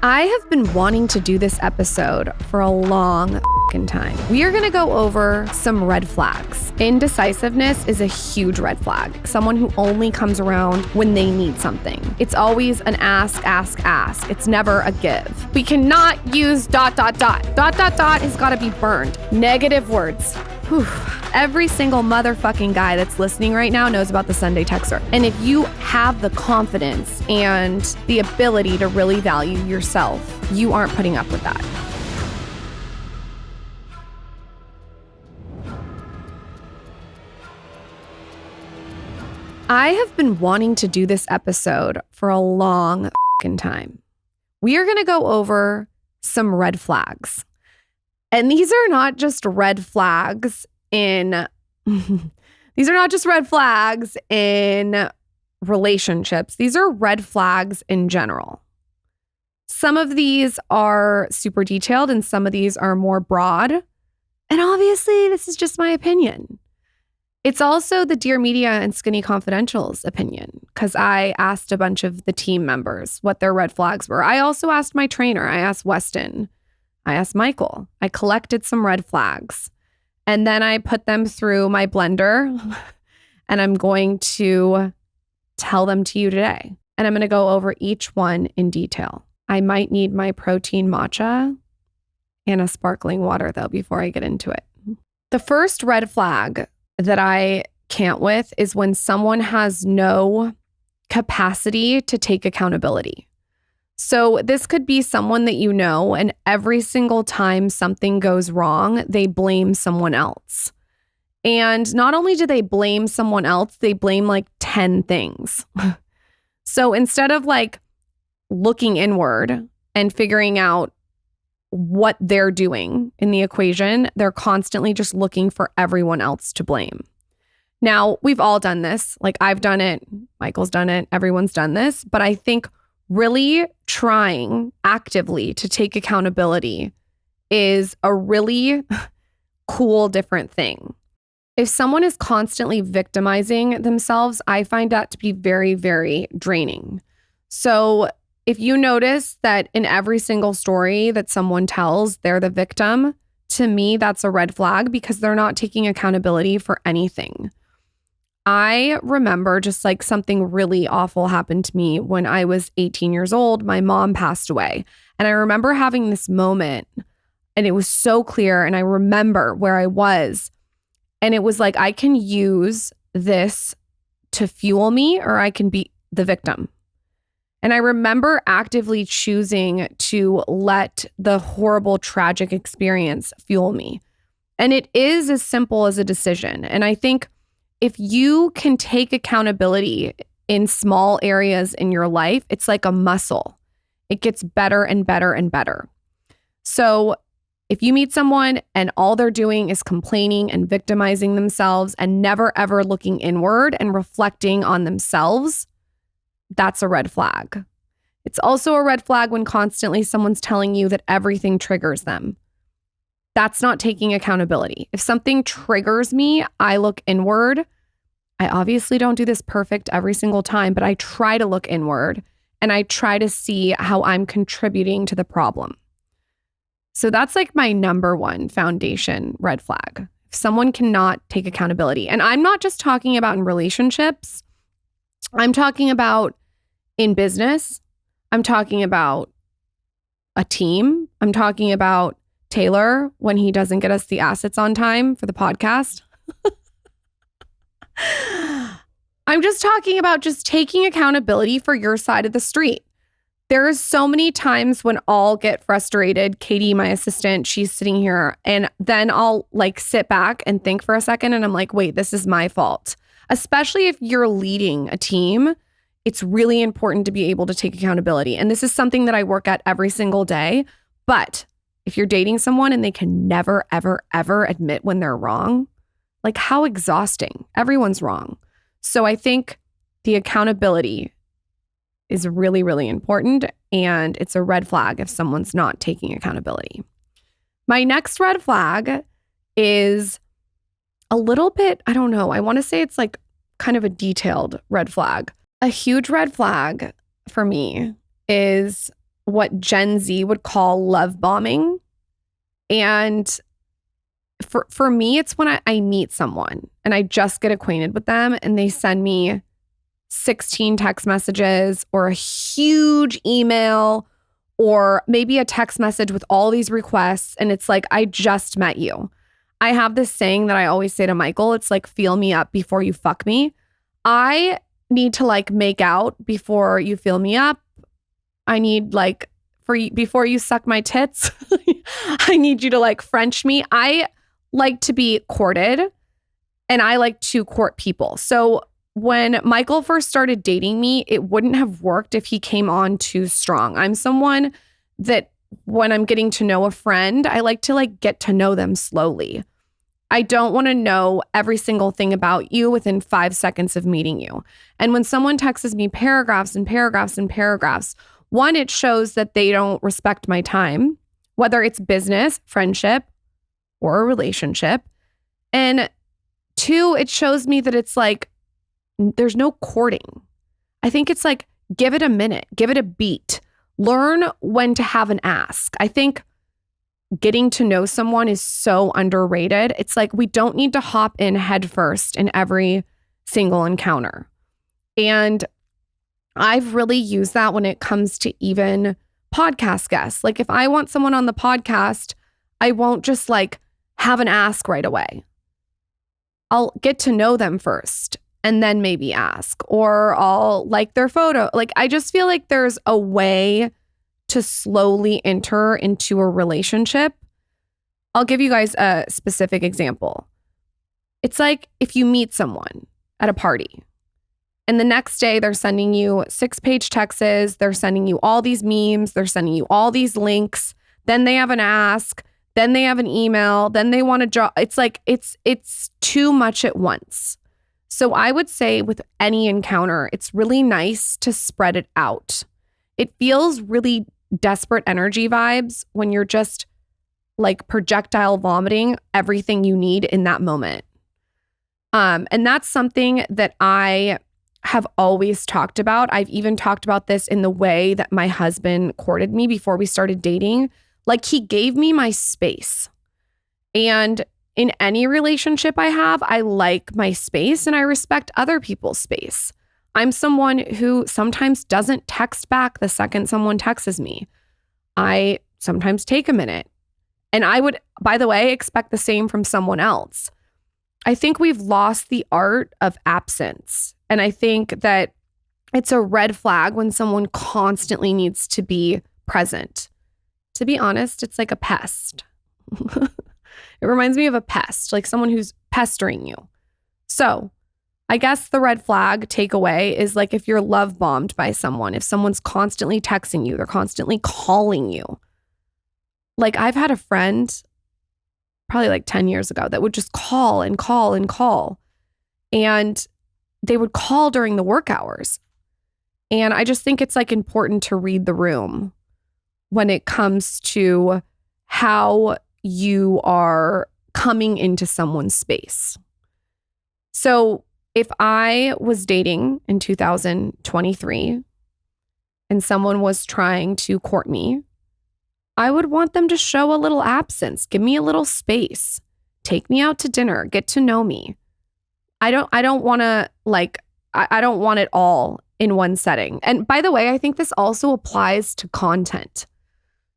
I have been wanting to do this episode for a long time. We are going to go over some red flags. Indecisiveness is a huge red flag. Someone who only comes around when they need something. It's always an ask. It's never a give. We cannot use ... Dot has got to be burned. Negative words. Whew. Every single motherfucking guy that's listening right now knows about the Sunday texter. And if you have the confidence and the ability to really value yourself, you aren't putting up with that. I have been wanting to do this episode for a long time. We are going to go over some red flags. And these are not just red flags in relationships. These are red flags in general. Some of these are super detailed and some of these are more broad. And obviously, this is just my opinion. It's also the Dear Media and Skinny Confidential's opinion, because I asked a bunch of the team members what their red flags were. I also asked my trainer. I asked Weston. I asked Michael. I collected some red flags. And then I put them through my blender and I'm going to tell them to you today. And I'm going to go over each one in detail. I might need my protein matcha and a sparkling water though before I get into it. The first red flag that I can't with is when someone has no capacity to take accountability. So this could be someone that you know, and every single time something goes wrong, they blame someone else. And not only do they blame someone else, they blame like 10 things. So instead of like looking inward and figuring out what they're doing in the equation, they're constantly just looking for everyone else to blame. Now, we've all done this. Like I've done it, Michael's done it, everyone's done this, but I think really trying actively to take accountability is a really cool, different thing. If someone is constantly victimizing themselves, I find that to be very, very draining. So if you notice that in every single story that someone tells, they're the victim, to me, that's a red flag because they're not taking accountability for anything. I remember just like something really awful happened to me when I was 18 years old. My mom passed away. And I remember having this moment and it was so clear. And I remember where I was. And it was like, I can use this to fuel me or I can be the victim. And I remember actively choosing to let the horrible, tragic experience fuel me. And it is as simple as a decision. And I think if you can take accountability in small areas in your life, it's like a muscle. It gets better and better and better. So if you meet someone and all they're doing is complaining and victimizing themselves and never ever looking inward and reflecting on themselves, that's a red flag. It's also a red flag when constantly someone's telling you that everything triggers them. That's not taking accountability. If something triggers me, I look inward. I obviously don't do this perfect every single time, but I try to look inward and I try to see how I'm contributing to the problem. So that's like my number one foundation red flag. If someone cannot take accountability, and I'm not just talking about in relationships, I'm talking about in business. I'm talking about a team. I'm talking about Taylor when he doesn't get us the assets on time for the podcast. I'm just talking about just taking accountability for your side of the street. There are so many times when I'll get frustrated. Katie, my assistant, she's sitting here and then I'll like sit back and think for a second and I'm like, wait, this is my fault. Especially if you're leading a team, it's really important to be able to take accountability. And this is something that I work at every single day. But if you're dating someone and they can never, ever, ever admit when they're wrong, like how exhausting. Everyone's wrong. So I think the accountability is really, really important. And it's a red flag if someone's not taking accountability. My next red flag is a little bit, I don't know, I want to say it's like kind of a detailed red flag. A huge red flag for me is what Gen Z would call love bombing. And for me, it's when I meet someone and I just get acquainted with them and they send me 16 text messages or a huge email or maybe a text message with all these requests. And it's like, I just met you. I have this saying that I always say to Michael. It's like, feel me up before you fuck me. I need to like make out before you feel me up. I need like before you suck my tits. I need you to like French me. I like to be courted and I like to court people. So when Michael first started dating me, it wouldn't have worked if he came on too strong. I'm someone that when I'm getting to know a friend, I like to like get to know them slowly. I don't want to know every single thing about you within 5 seconds of meeting you. And when someone texts me paragraphs and paragraphs and paragraphs, one, it shows that they don't respect my time, whether it's business, friendship, or a relationship. And two, it shows me that it's like, there's no courting. I think it's like, give it a minute, give it a beat, learn when to have an ask. I think getting to know someone is so underrated. It's like, we don't need to hop in headfirst in every single encounter. And I've really used that when it comes to even podcast guests. Like if I want someone on the podcast, I won't just like have an ask right away. I'll get to know them first and then maybe ask, or I'll like their photo. Like, I just feel like there's a way to slowly enter into a relationship. I'll give you guys a specific example. It's like if you meet someone at a party and the next day they're sending you 6-page texts, they're sending you all these memes, they're sending you all these links, then they have an ask, then they have an email, then they want to draw. It's like, it's too much at once. So I would say with any encounter, it's really nice to spread it out. It feels really desperate energy vibes when you're just like projectile vomiting everything you need in that moment. And that's something that I have always talked about. I've even talked about this in the way that my husband courted me before we started dating. Like, he gave me my space. And in any relationship I have, I like my space and I respect other people's space. I'm someone who sometimes doesn't text back the second someone texts me. I sometimes take a minute. And I would, by the way, expect the same from someone else. I think we've lost the art of absence. And I think that it's a red flag when someone constantly needs to be present. To be honest, it's like a pest. It reminds me of a pest, like someone who's pestering you. So I guess the red flag takeaway is like if you're love bombed by someone, if someone's constantly texting you, they're constantly calling you. Like I've had a friend probably like 10 years ago that would just call and call and call. And they would call during the work hours. And I just think it's like important to read the room when it comes to how you are coming into someone's space. So if I was dating in 2023 and someone was trying to court me, I would want them to show a little absence, give me a little space, take me out to dinner, get to know me. I don't want to like, I don't want it all in one setting. And by the way, I think this also applies to content.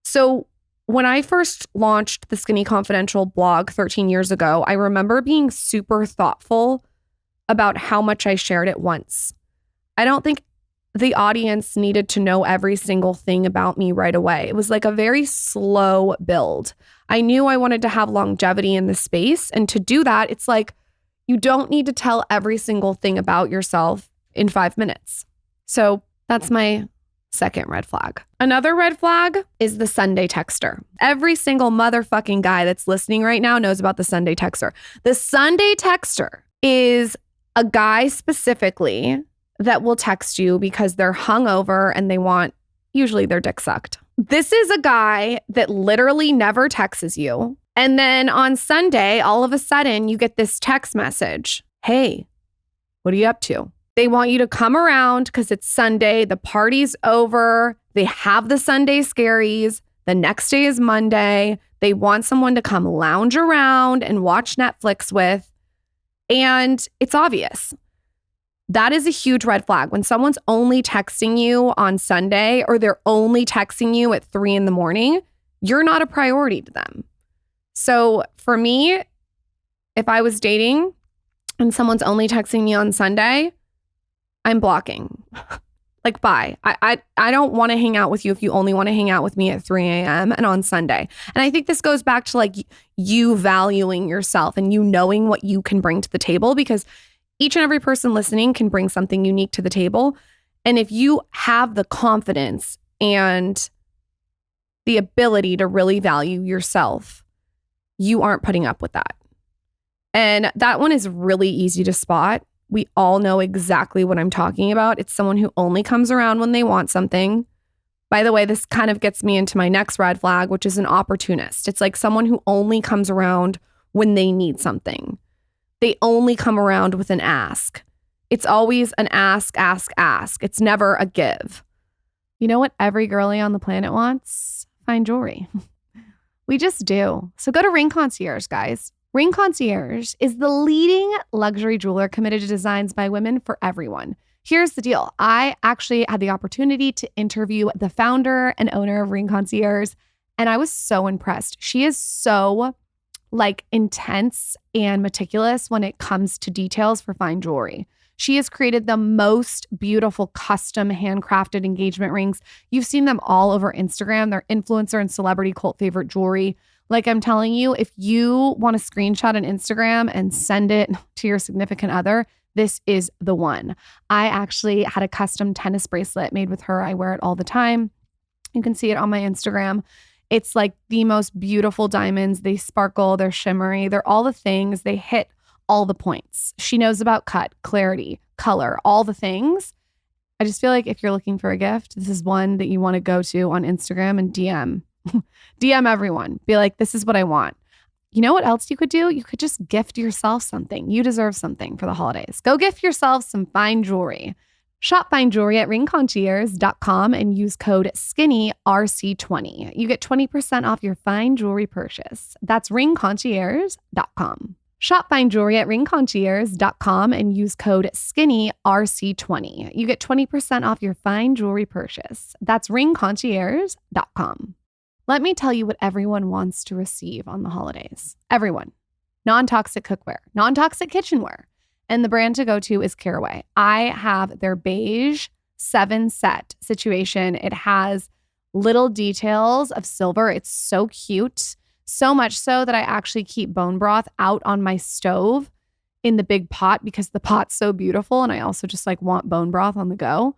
So when I first launched the Skinny Confidential blog 13 years ago, I remember being super thoughtful about how much I shared at once. I don't think the audience needed to know every single thing about me right away. It was like a very slow build. I knew I wanted to have longevity in the space. And to do that, it's like, you don't need to tell every single thing about yourself in 5 minutes. So that's my second red flag. Another red flag is the Sunday texter. Every single motherfucking guy that's listening right now knows about the Sunday texter. The Sunday texter is a guy specifically that will text you because they're hungover and they want usually their dick sucked. This is a guy that literally never texts you. And then on Sunday, all of a sudden you get this text message. Hey, what are you up to? They want you to come around because it's Sunday, the party's over, They have the Sunday scaries. The next day is Monday. They want someone to come lounge around and watch Netflix with. And it's obvious. That is a huge red flag. When someone's only texting you on Sunday or they're only texting you at 3 a.m, you're not a priority to them. So for me, if I was dating and someone's only texting me on Sunday, I'm blocking. Like, bye. I don't want to hang out with you if you only want to hang out with me at 3 a.m. and on Sunday. And I think this goes back to like you valuing yourself and you knowing what you can bring to the table, because each and every person listening can bring something unique to the table. And if you have the confidence and the ability to really value yourself, you aren't putting up with that. And that one is really easy to spot. We all know exactly what I'm talking about. It's someone who only comes around when they want something. By the way, this kind of gets me into my next red flag, which is an opportunist. It's like someone who only comes around when they need something. They only come around with an ask. It's always an ask, ask, ask. It's never a give. You know what every girly on the planet wants? Fine jewelry. We just do. So go to Ring Concierge, guys. Ring Concierge is the leading luxury jeweler committed to designs by women for everyone. Here's the deal. I actually had the opportunity to interview the founder and owner of Ring Concierge, and I was so impressed. She is so intense and meticulous when it comes to details for fine jewelry. She has created the most beautiful custom handcrafted engagement rings. You've seen them all over Instagram. They're influencer and celebrity cult favorite jewelry. Like I'm telling you, if you want to screenshot an Instagram and send it to your significant other, this is the one. I actually had a custom tennis bracelet made with her. I wear it all the time. You can see it on my Instagram. It's like the most beautiful diamonds. They sparkle, they're shimmery, they're all the things. They hit all the points. She knows about cut, clarity, color, all the things. I just feel like if you're looking for a gift, this is one that you want to go to on Instagram and DM. DM everyone. Be like, this is what I want. You know what else you could do? You could just gift yourself something. You deserve something for the holidays. Go gift yourself some fine jewelry. Shop fine jewelry at ringconcierge.com and use code SKINNYRC20. You get 20% off your fine jewelry purchase. That's ringconcierge.com. Shop fine jewelry at ringconcierge.com and use code SKINNYRC20. You get 20% off your fine jewelry purchase. That's ringconcierge.com. Let me tell you what everyone wants to receive on the holidays. Everyone. Non-toxic cookware, non-toxic kitchenware. And the brand to go to is Caraway. I have their beige 7 set situation. It has little details of silver. It's so cute. So much so that I actually keep bone broth out on my stove in the big pot because the pot's so beautiful. And I also just want bone broth on the go.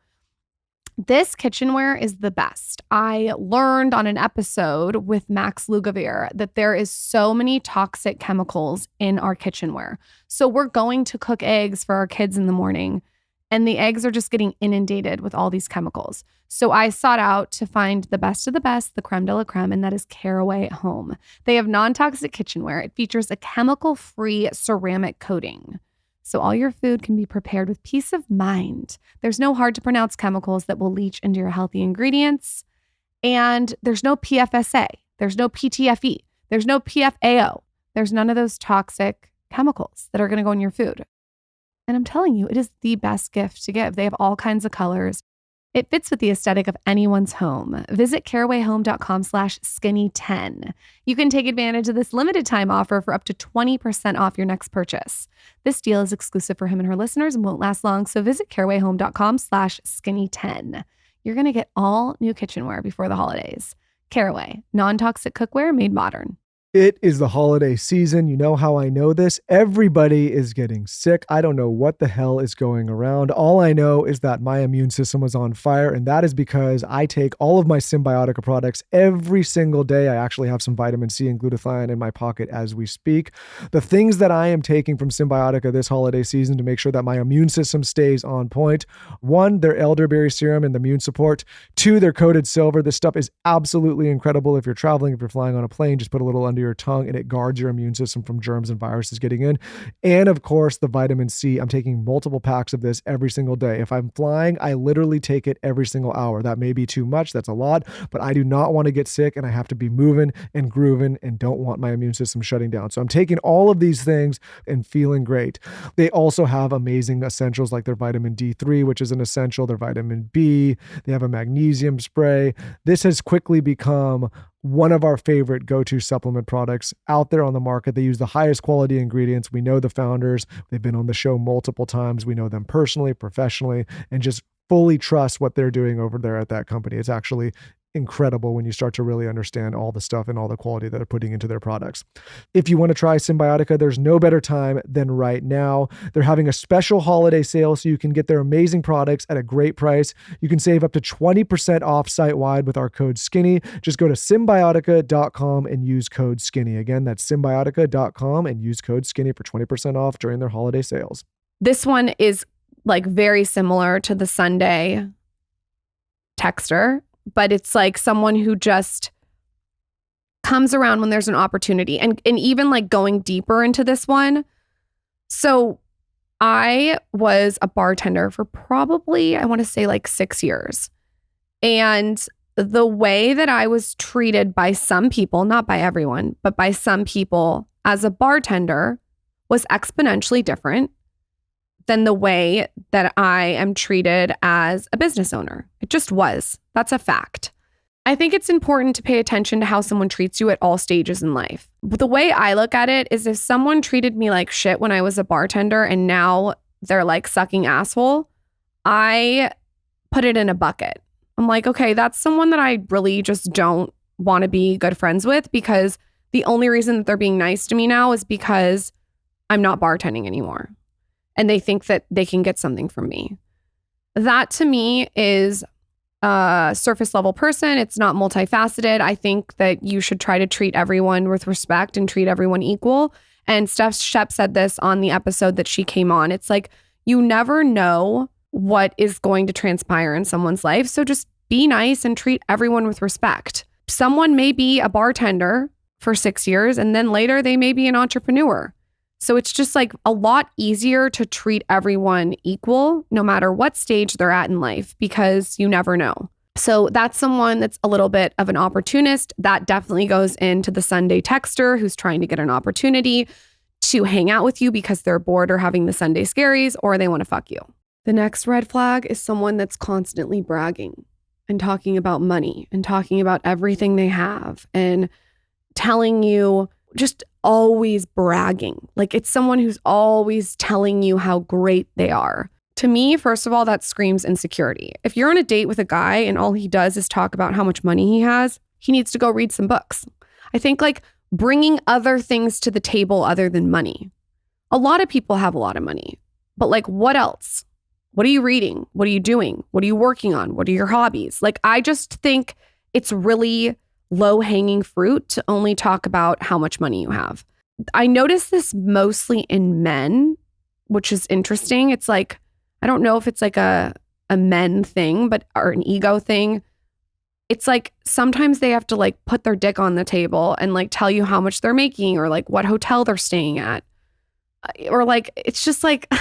This kitchenware is the best. I learned on an episode with Max Lugavere that there is so many toxic chemicals in our kitchenware. So we're going to cook eggs for our kids in the morning, and the eggs are just getting inundated with all these chemicals. So I sought out to find the best of the best, the creme de la creme, and that is Caraway at Home. They have non-toxic kitchenware. It features a chemical-free ceramic coating. So all your food can be prepared with peace of mind. There's no hard to pronounce chemicals that will leach into your healthy ingredients. And there's no PFSA. There's no PTFE. There's no PFAO. There's none of those toxic chemicals that are going to go in your food. And I'm telling you, it is the best gift to give. They have all kinds of colors. It fits with the aesthetic of anyone's home. Visit carawayhome.com/skinny10. You can take advantage of this limited time offer for up to 20% off your next purchase. This deal is exclusive for him and her listeners and won't last long. So visit carawayhome.com/skinny10. You're going to get all new kitchenware before the holidays. Caraway, non-toxic cookware made modern. It is the holiday season. You know how I know this. Everybody is getting sick. I don't know what the hell is going around. All I know is that my immune system was on fire, and that is because I take all of my Symbiotica products every single day. I actually have some vitamin C and glutathione in my pocket as we speak. The things that I am taking from Symbiotica this holiday season to make sure that my immune system stays on point. 1, their elderberry serum and the immune support. 2, their coated silver. This stuff is absolutely incredible. If you're traveling, if you're flying on a plane, just put a little under under your tongue, and it guards your immune system from germs and viruses getting in. And of course, the vitamin C. I'm taking multiple packs of this every single day. If I'm flying, I literally take it every single hour. That may be too much. That's a lot, but I do not want to get sick, and I have to be moving and grooving and don't want my immune system shutting down. So I'm taking all of these things and feeling great. They also have amazing essentials like their vitamin D3, which is an essential, their vitamin B. They have a magnesium spray. This has quickly become one of our favorite go-to supplement products out there on the market. They use the highest quality ingredients. We know the founders. They've been on the show multiple times. We know them personally, professionally, and just fully trust what they're doing over there at that company. It's actually incredible when you start to really understand all the stuff and all the quality that they're putting into their products. If you want to try Symbiotica, there's no better time than right now. They're having a special holiday sale so you can get their amazing products at a great price. You can save up to 20% off site-wide with our code SKINNY. Just go to Symbiotica.com and use code SKINNY. Again, that's Symbiotica.com and use code SKINNY for 20% off during their holiday sales. This one is like very similar to the Sunday texter, but it's like someone who just comes around when there's an opportunity. And even like going deeper into this one. So I was a bartender for probably, I want to say like 6 years. And the way that I was treated by some people, not by everyone, but by some people as a bartender was exponentially different than the way that I am treated as a business owner. It just was. That's a fact. I think it's important to pay attention to how someone treats you at all stages in life. But the way I look at it is if someone treated me like shit when I was a bartender and now they're like sucking asshole, I put it in a bucket. I'm like, okay, that's someone that I really just don't want to be good friends with, because the only reason that they're being nice to me now is because I'm not bartending anymore. And they think that they can get something from me. That to me is a surface level person. It's not multifaceted. I think that you should try to treat everyone with respect and treat everyone equal. And Steph Shep said this on the episode that she came on. It's like, you never know what is going to transpire in someone's life. So just be nice and treat everyone with respect. Someone may be a bartender for 6 years and then later they may be an entrepreneur. So it's just like a lot easier to treat everyone equal no matter what stage they're at in life, because you never know. So that's someone that's a little bit of an opportunist. That definitely goes into the Sunday texter who's trying to get an opportunity to hang out with you because they're bored or having the Sunday scaries, or they want to fuck you. The next red flag is someone that's constantly bragging and talking about money and talking about everything they have and telling you, just always bragging. Like it's someone who's always telling you how great they are. To me, first of all, that screams insecurity. If you're on a date with a guy and all he does is talk about how much money he has, he needs to go read some books. I think like bringing other things to the table other than money. A lot of people have a lot of money, but like what else? What are you reading? What are you doing? What are you working on? What are your hobbies? Like, I just think it's really low-hanging fruit to only talk about how much money you have. I notice this mostly in men, which is interesting. It's like, I don't know if it's like a men thing, but or an ego thing. It's like sometimes they have to like put their dick on the table and like tell you how much they're making or like what hotel they're staying at. Or like, it's just like,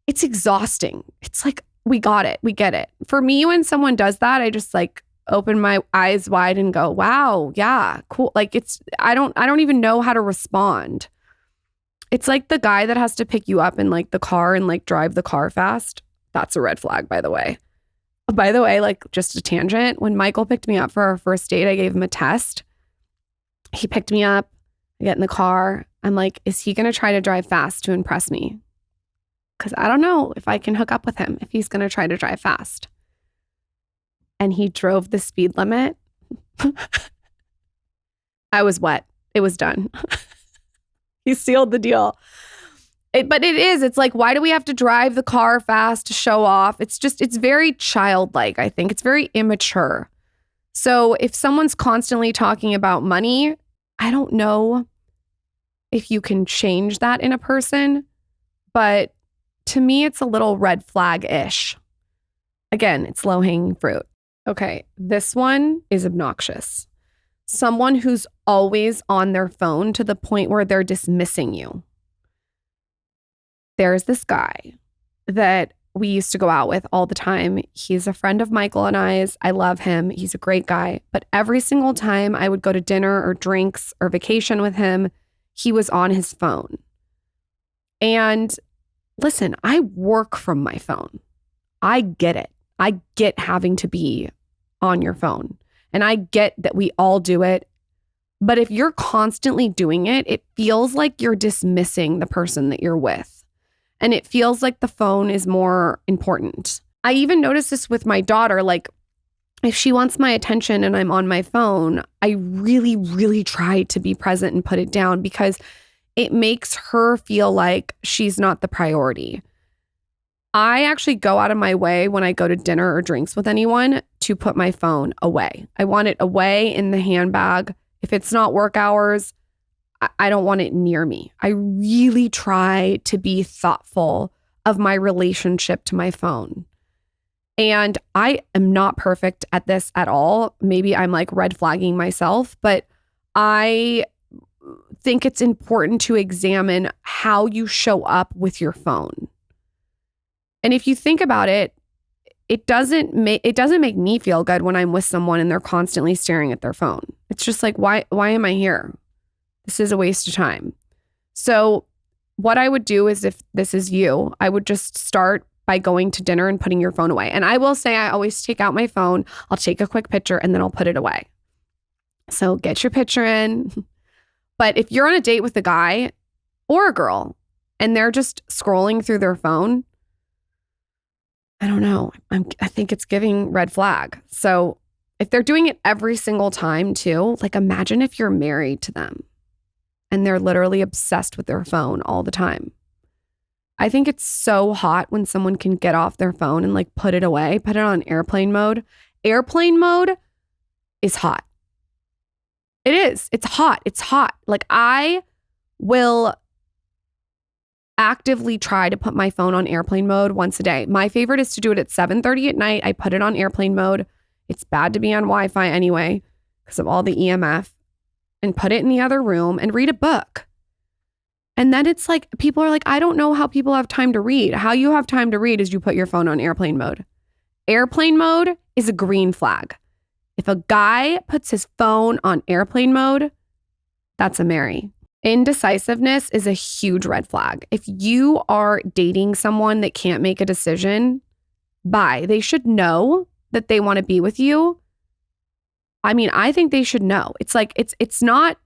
it's exhausting. It's like, we got it. We get it. For me, when someone does that, I just like open my eyes wide and go, wow, yeah, cool. Like I don't even know how to respond. It's like the guy that has to pick you up in like the car and like drive the car fast. That's a red flag, by the way. By the way, like just a tangent. When Michael picked me up for our first date, I gave him a test. He picked me up. I get in the car. I'm like, is he going to try to drive fast to impress me? Because I don't know if I can hook up with him if he's going to try to drive fast. And he drove the speed limit. I was wet. It was done. He sealed the deal. It's like, why do we have to drive the car fast to show off? It's very childlike, I think. It's very immature. So if someone's constantly talking about money, I don't know if you can change that in a person. But to me, it's a little red flag-ish. Again, it's low-hanging fruit. Okay, this one is obnoxious. Someone who's always on their phone to the point where they're dismissing you. There's this guy that we used to go out with all the time. He's a friend of Michael and I's. I love him. He's a great guy. But every single time I would go to dinner or drinks or vacation with him, he was on his phone. And listen, I work from my phone. I get it. I get having to be on your phone. And I get that we all do it. But if you're constantly doing it, it feels like you're dismissing the person that you're with. And it feels like the phone is more important. I even noticed this with my daughter. Like, if she wants my attention and I'm on my phone, I really, really try to be present and put it down because it makes her feel like she's not the priority. I actually go out of my way when I go to dinner or drinks with anyone to put my phone away. I want it away in the handbag. If it's not work hours, I don't want it near me. I really try to be thoughtful of my relationship to my phone. And I am not perfect at this at all. Maybe I'm like red flagging myself, but I think it's important to examine how you show up with your phone. And if you think about it, it doesn't make me feel good when I'm with someone and they're constantly staring at their phone. It's just like, why am I here? This is a waste of time. So what I would do is, if this is you, I would just start by going to dinner and putting your phone away. And I will say, I always take out my phone. I'll take a quick picture and then I'll put it away. So get your picture in. But if you're on a date with a guy or a girl and they're just scrolling through their phone, I don't know. I think it's giving red flag. So if they're doing it every single time too, like imagine if you're married to them and they're literally obsessed with their phone all the time. I think it's so hot when someone can get off their phone and like put it away, put it on airplane mode. Airplane mode is hot. It is. It's hot. It's hot. Like, I will actively try to put my phone on airplane mode once a day. My favorite is to do it at 7:30 at night. I put it on airplane mode. It's bad to be on Wi-Fi anyway because of all the EMF, and put it in the other room and read a book. And then it's like, people are like, I don't know how people have time to read. How you have time to read is you put your phone on airplane mode. Airplane mode is a green flag. If a guy puts his phone on airplane mode, that's a marry. Indecisiveness is a huge red flag. If you are dating someone that can't make a decision, bye. They should know that they want to be with you. I mean, I think they should know. It's like, it's not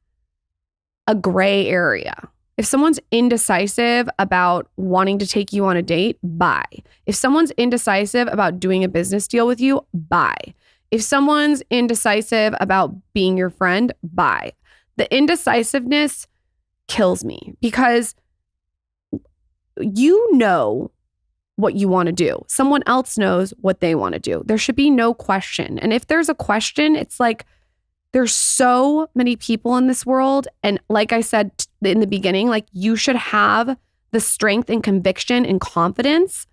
a gray area. If someone's indecisive about wanting to take you on a date, bye. If someone's indecisive about doing a business deal with you, bye. If someone's indecisive about being your friend, bye. The indecisiveness kills me because you know what you want to do. Someone else knows what they want to do. There should be no question. And if there's a question, it's like, there's so many people in this world. And like I said in the beginning, like, you should have the strength and conviction and confidence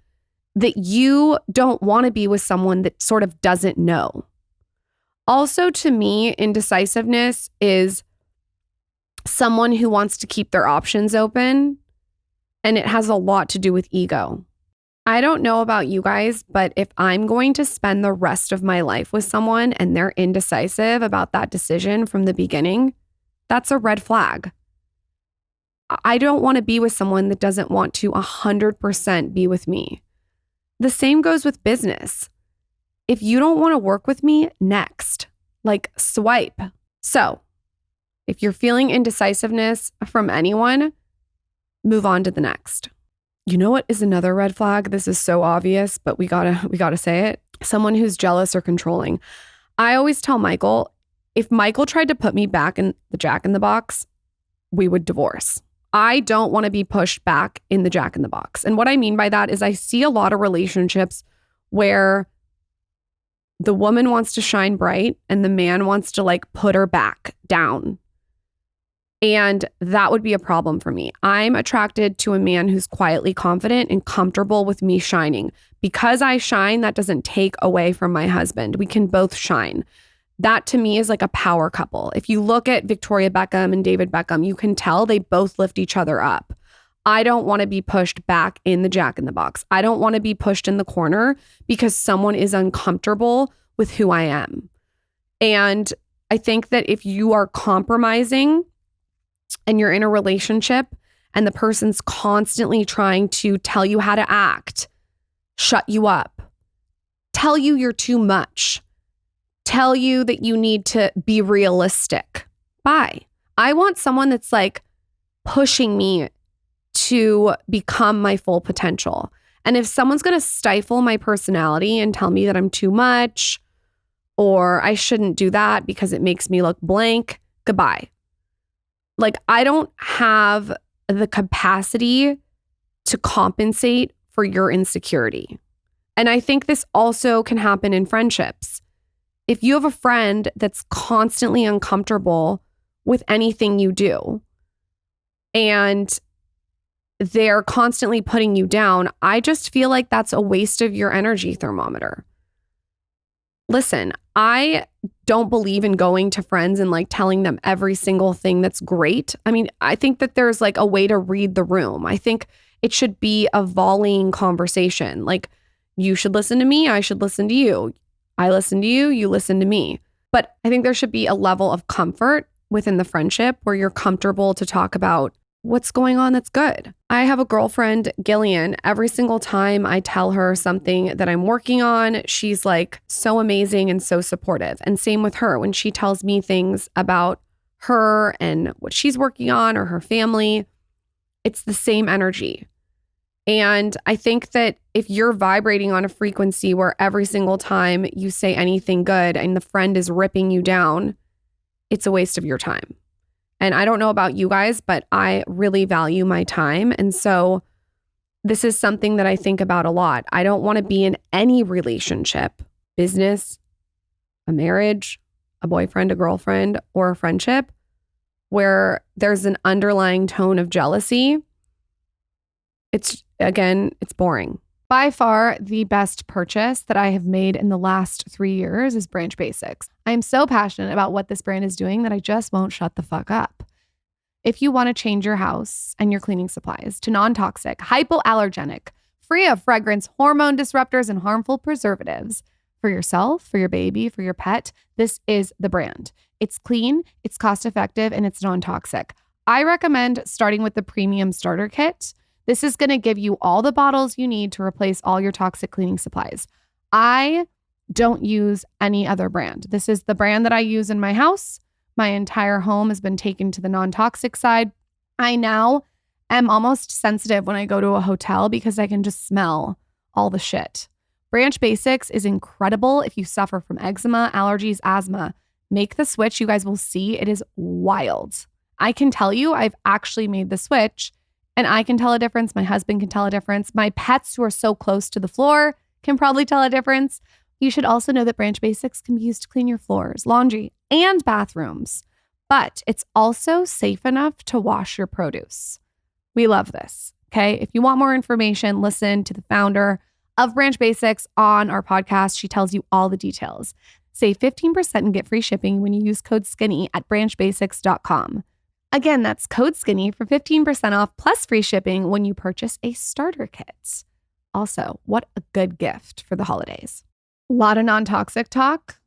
that you don't want to be with someone that sort of doesn't know. Also, to me, indecisiveness is someone who wants to keep their options open, and it has a lot to do with ego. I don't know about you guys, but if I'm going to spend the rest of my life with someone and they're indecisive about that decision from the beginning, that's a red flag. I don't want to be with someone that doesn't want to 100% be with me. The same goes with business. If you don't want to work with me, next, like, swipe. So if you're feeling indecisiveness from anyone, move on to the next. You know what is another red flag? This is so obvious, but we gotta say it. Someone who's jealous or controlling. I always tell Michael, if Michael tried to put me back in the Jack in the Box, we would divorce. I don't want to be pushed back in the Jack in the Box. And what I mean by that is I see a lot of relationships where the woman wants to shine bright and the man wants to like put her back down. And that would be a problem for me. I'm attracted to a man who's quietly confident and comfortable with me shining. Because I shine, that doesn't take away from my husband. We can both shine. That to me is like a power couple. If you look at Victoria Beckham and David Beckham, you can tell they both lift each other up. I don't want to be pushed back in the Jack in the Box. I don't want to be pushed in the corner because someone is uncomfortable with who I am. And I think that if you are compromising and you're in a relationship and the person's constantly trying to tell you how to act, shut you up, tell you you're too much, tell you that you need to be realistic. Bye. I want someone that's like pushing me to become my full potential. And if someone's going to stifle my personality and tell me that I'm too much or I shouldn't do that because it makes me look blank, goodbye. Like, I don't have the capacity to compensate for your insecurity. And I think this also can happen in friendships. If you have a friend that's constantly uncomfortable with anything you do and they're constantly putting you down, I just feel like that's a waste of your energy thermometer. Listen, I don't believe in going to friends and like telling them every single thing that's great. I mean, I think that there's like a way to read the room. I think it should be a volleying conversation. Like, you should listen to me, I should listen to you. I listen to you, you listen to me. But I think there should be a level of comfort within the friendship where you're comfortable to talk about what's going on that's good. I have a girlfriend, Gillian. Every single time I tell her something that I'm working on, she's like so amazing and so supportive. And same with her. When she tells me things about her and what she's working on or her family, it's the same energy. And I think that if you're vibrating on a frequency where every single time you say anything good and the friend is ripping you down, it's a waste of your time. And I don't know about you guys, but I really value my time. And so this is something that I think about a lot. I don't want to be in any relationship, business, a marriage, a boyfriend, a girlfriend, or a friendship where there's an underlying tone of jealousy. It's boring. By far, the best purchase that I have made in the last 3 years is Branch Basics. I am so passionate about what this brand is doing that I just won't shut the fuck up. If you want to change your house and your cleaning supplies to non-toxic, hypoallergenic, free of fragrance, hormone disruptors, and harmful preservatives for yourself, for your baby, for your pet, this is the brand. It's clean, it's cost-effective, and it's non-toxic. I recommend starting with the premium starter kit. This is going to give you all the bottles you need to replace all your toxic cleaning supplies. I don't use any other brand. This is the brand that I use in my house. My entire home has been taken to the non-toxic side. I now am almost sensitive when I go to a hotel because I can just smell all the shit. Branch Basics is incredible if you suffer from eczema, allergies, asthma. Make the switch. You guys will see it is wild. I can tell you I've actually made the switch. And I can tell a difference. My husband can tell a difference. My pets who are so close to the floor can probably tell a difference. You should also know that Branch Basics can be used to clean your floors, laundry, and bathrooms. But it's also safe enough to wash your produce. We love this. Okay. If you want more information, listen to the founder of Branch Basics on our podcast. She tells you all the details. Save 15% and get free shipping when you use code SKINNY at branchbasics.com. Again, that's code SKINNY for 15% off plus free shipping when you purchase a starter kit. Also, what a good gift for the holidays. A lot of non-toxic talk.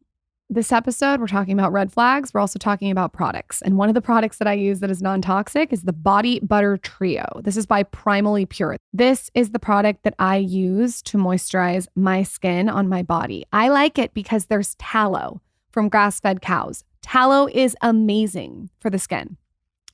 This episode, we're talking about red flags. We're also talking about products. And one of the products that I use that is non-toxic is the Body Butter Trio. This is by Primally Pure. This is the product that I use to moisturize my skin on my body. I like it because there's tallow from grass-fed cows. Tallow is amazing for the skin.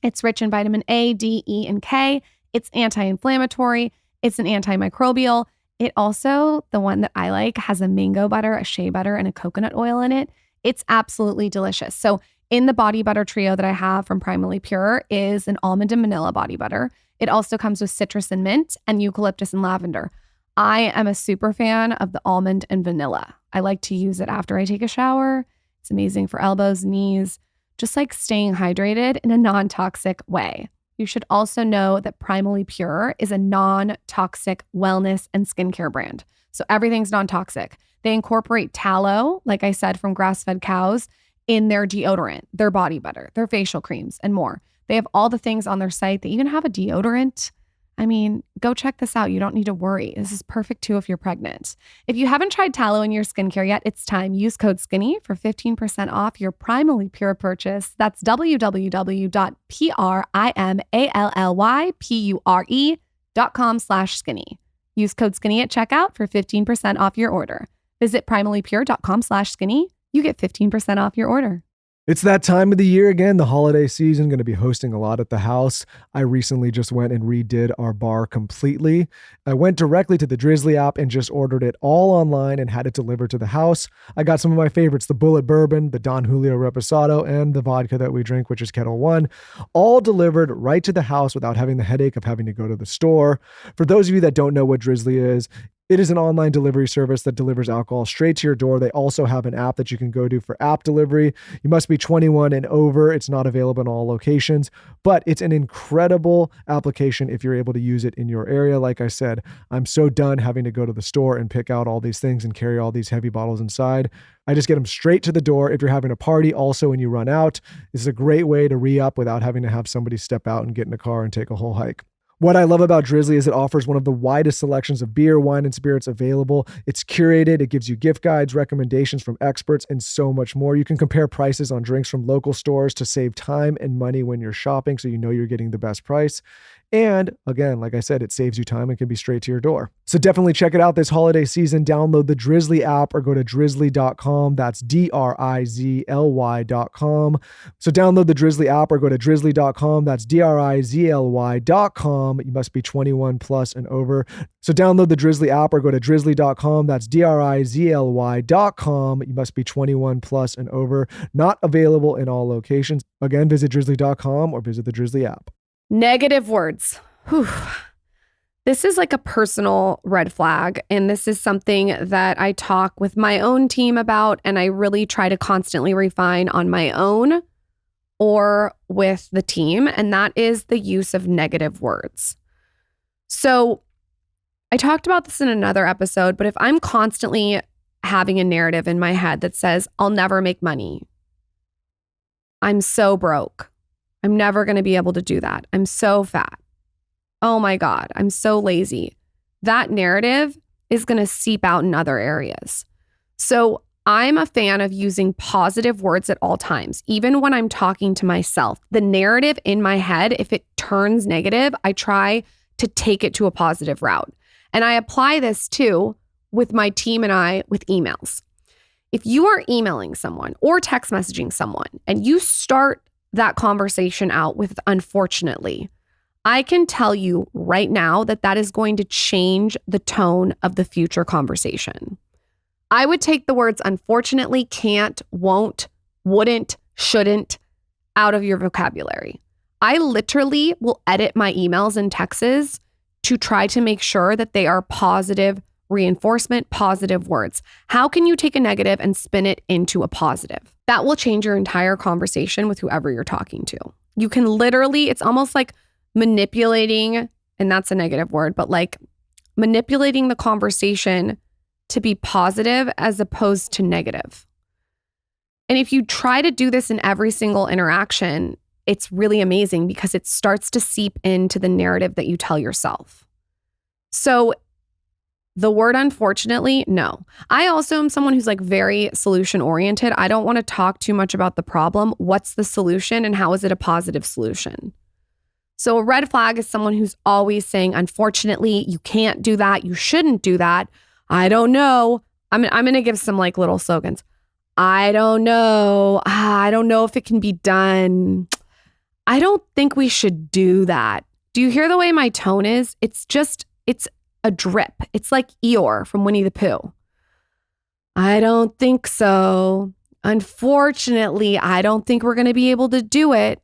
It's rich in vitamin A, D, E, and K. It's anti-inflammatory. It's an antimicrobial. It also, the one that I like, has a mango butter, a shea butter, and a coconut oil in it. It's absolutely delicious. So in the body butter trio that I have from Primally Pure is an almond and vanilla body butter. It also comes with citrus and mint and eucalyptus and lavender. I am a super fan of the almond and vanilla. I like to use it after I take a shower. It's amazing for elbows, knees, just like staying hydrated in a non-toxic way. You should also know that Primally Pure is a non-toxic wellness and skincare brand. So everything's non-toxic. They incorporate tallow, like I said, from grass-fed cows. in their deodorant, their body butter, their facial creams, and more. They have all the things on their site. They even have a deodorant. I mean, go check this out. You don't need to worry. This is perfect too if you're pregnant. If you haven't tried tallow in your skincare yet, it's time. Use code SKINNY for 15% off your Primally Pure purchase. That's www.primallypure.com/skinny. Use code SKINNY at checkout for 15% off your order. Visit primallypure.com/skinny. You get 15% off your order. It's that time of the year again, the holiday season, going to be hosting a lot at the house. I recently just went and redid our bar completely. I went directly to the Drizzly app and just ordered it all online and had it delivered to the house. I got some of my favorites, the Bullet Bourbon, the Don Julio Reposado, and the vodka that we drink, which is Kettle One, all delivered right to the house without having the headache of having to go to the store. For those of you that don't know what Drizzly is, it is an online delivery service that delivers alcohol straight to your door. They also have an app that you can go to for app delivery. You must be 21 and over. It's not available in all locations, but it's an incredible application if you're able to use it in your area. Like I said, I'm so done having to go to the store and pick out all these things and carry all these heavy bottles inside. I just get them straight to the door. If you're having a party also when you run out, this is a great way to re-up without having to have somebody step out and get in a car and take a whole hike. What I love about Drizzly is it offers one of the widest selections of beer, wine, and spirits available. It's curated. It gives you gift guides, recommendations from experts, and so much more. You can compare prices on drinks from local stores to save time and money when you're shopping, so you know you're getting the best price. And again, like I said, it saves you time and can be straight to your door. So definitely check it out this holiday season. Download the Drizzly app or go to drizzly.com. That's DRIZLY.com. So download the Drizzly app or go to drizzly.com. That's DRIZLY.com. You must be 21 plus and over. So download the Drizzly app or go to drizzly.com. That's DRIZLY.com. You must be 21 plus and over. Not available in all locations. Again, visit drizzly.com or visit the Drizzly app. Negative words. Whew. This is like a personal red flag. And this is something that I talk with my own team about. And I really try to constantly refine on my own or with the team. And that is the use of negative words. So I talked about this in another episode, but if I'm constantly having a narrative in my head that says, I'll never make money, I'm so broke, I'm never going to be able to do that, I'm so fat, oh my God, I'm so lazy, that narrative is going to seep out in other areas. So I'm a fan of using positive words at all times, even when I'm talking to myself. The narrative in my head, if it turns negative, I try to take it to a positive route. And I apply this too with my team and I with emails. If you are emailing someone or text messaging someone and you start that conversation out with unfortunately, I can tell you right now that that is going to change the tone of the future conversation. I would take the words unfortunately, can't, won't, wouldn't, shouldn't out of your vocabulary. I literally will edit my emails and texts to try to make sure that they are positive reinforcement, positive words. How can you take a negative and spin it into a positive? That will change your entire conversation with whoever you're talking to. You can literally, it's almost like manipulating, and that's a negative word, but like manipulating the conversation to be positive as opposed to negative. And if you try to do this in every single interaction, it's really amazing because it starts to seep into the narrative that you tell yourself. So the word unfortunately, no. I also am someone who's like very solution oriented. I don't want to talk too much about the problem. What's the solution and how is it a positive solution? So a red flag is someone who's always saying, unfortunately, you can't do that. You shouldn't do that. I don't know. I'm going to give some like little slogans. I don't know. I don't know if it can be done. I don't think we should do that. Do you hear the way my tone is? It's a drip. It's like Eeyore from Winnie the Pooh. I don't think so. Unfortunately, I don't think we're going to be able to do it.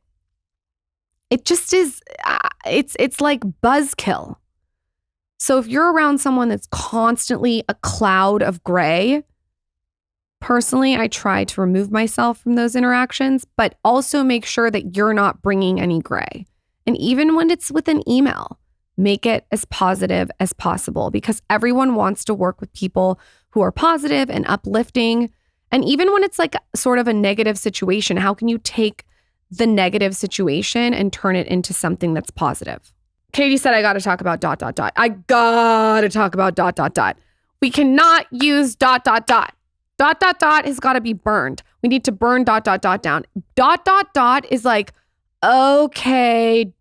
It just is, it's like buzzkill. So if you're around someone that's constantly a cloud of gray, personally, I try to remove myself from those interactions, but also make sure that you're not bringing any gray. And even when it's with an email, make it as positive as possible because everyone wants to work with people who are positive and uplifting. And even when it's like sort of a negative situation, how can you take the negative situation and turn it into something that's positive? Katie said, I got to talk about ... I got to talk about ... We cannot use ... has got to be burned. We need to burn ... down. ... is like, okay, ...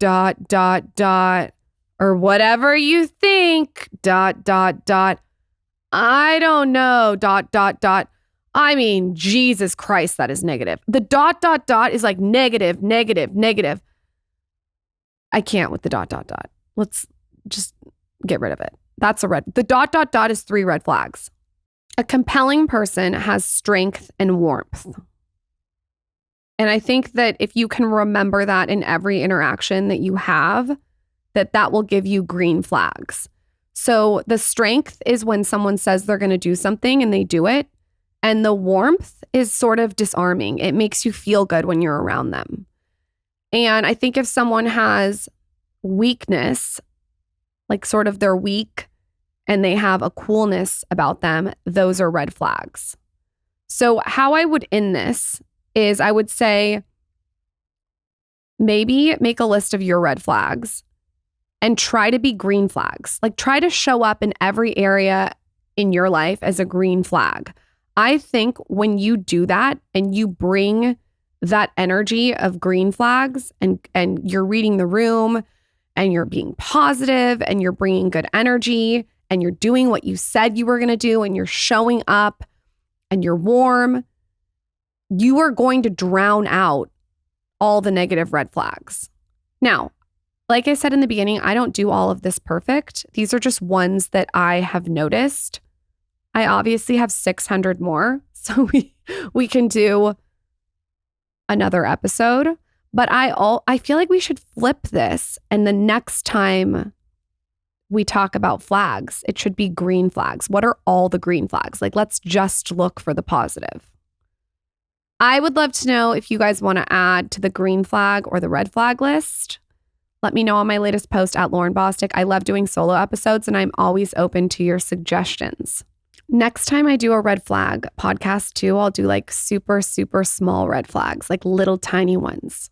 or whatever you think ... I don't know ... I mean, Jesus Christ, that is negative. The ... is like negative. I can't with the ... Let's just get rid of it. That's a red. The ... is 3 red flags. A compelling person has strength and warmth. And I think that if you can remember that in every interaction that you have, that will give you green flags. So the strength is when someone says they're going to do something and they do it. And the warmth is sort of disarming. It makes you feel good when you're around them. And I think if someone has weakness, like sort of they're weak and they have a coolness about them, those are red flags. So how I would end this is I would say maybe make a list of your red flags and try to be green flags. Like try to show up in every area in your life as a green flag. I think when you do that and you bring that energy of green flags and you're reading the room and you're being positive and you're bringing good energy and you're doing what you said you were going to do and you're showing up and you're warm, you are going to drown out all the negative red flags. Now, like I said in the beginning, I don't do all of this perfect. These are just ones that I have noticed. I obviously have 600 more, so we can do another episode. But I feel like we should flip this, and the next time we talk about flags, it should be green flags. What are all the green flags? Like, let's just look for the positive. I would love to know if you guys want to add to the green flag or the red flag list. Let me know on my latest post at Lauryn Bostic. I love doing solo episodes, and I'm always open to your suggestions. Next time I do a red flag podcast too, I'll do like super, super small red flags, like little tiny ones.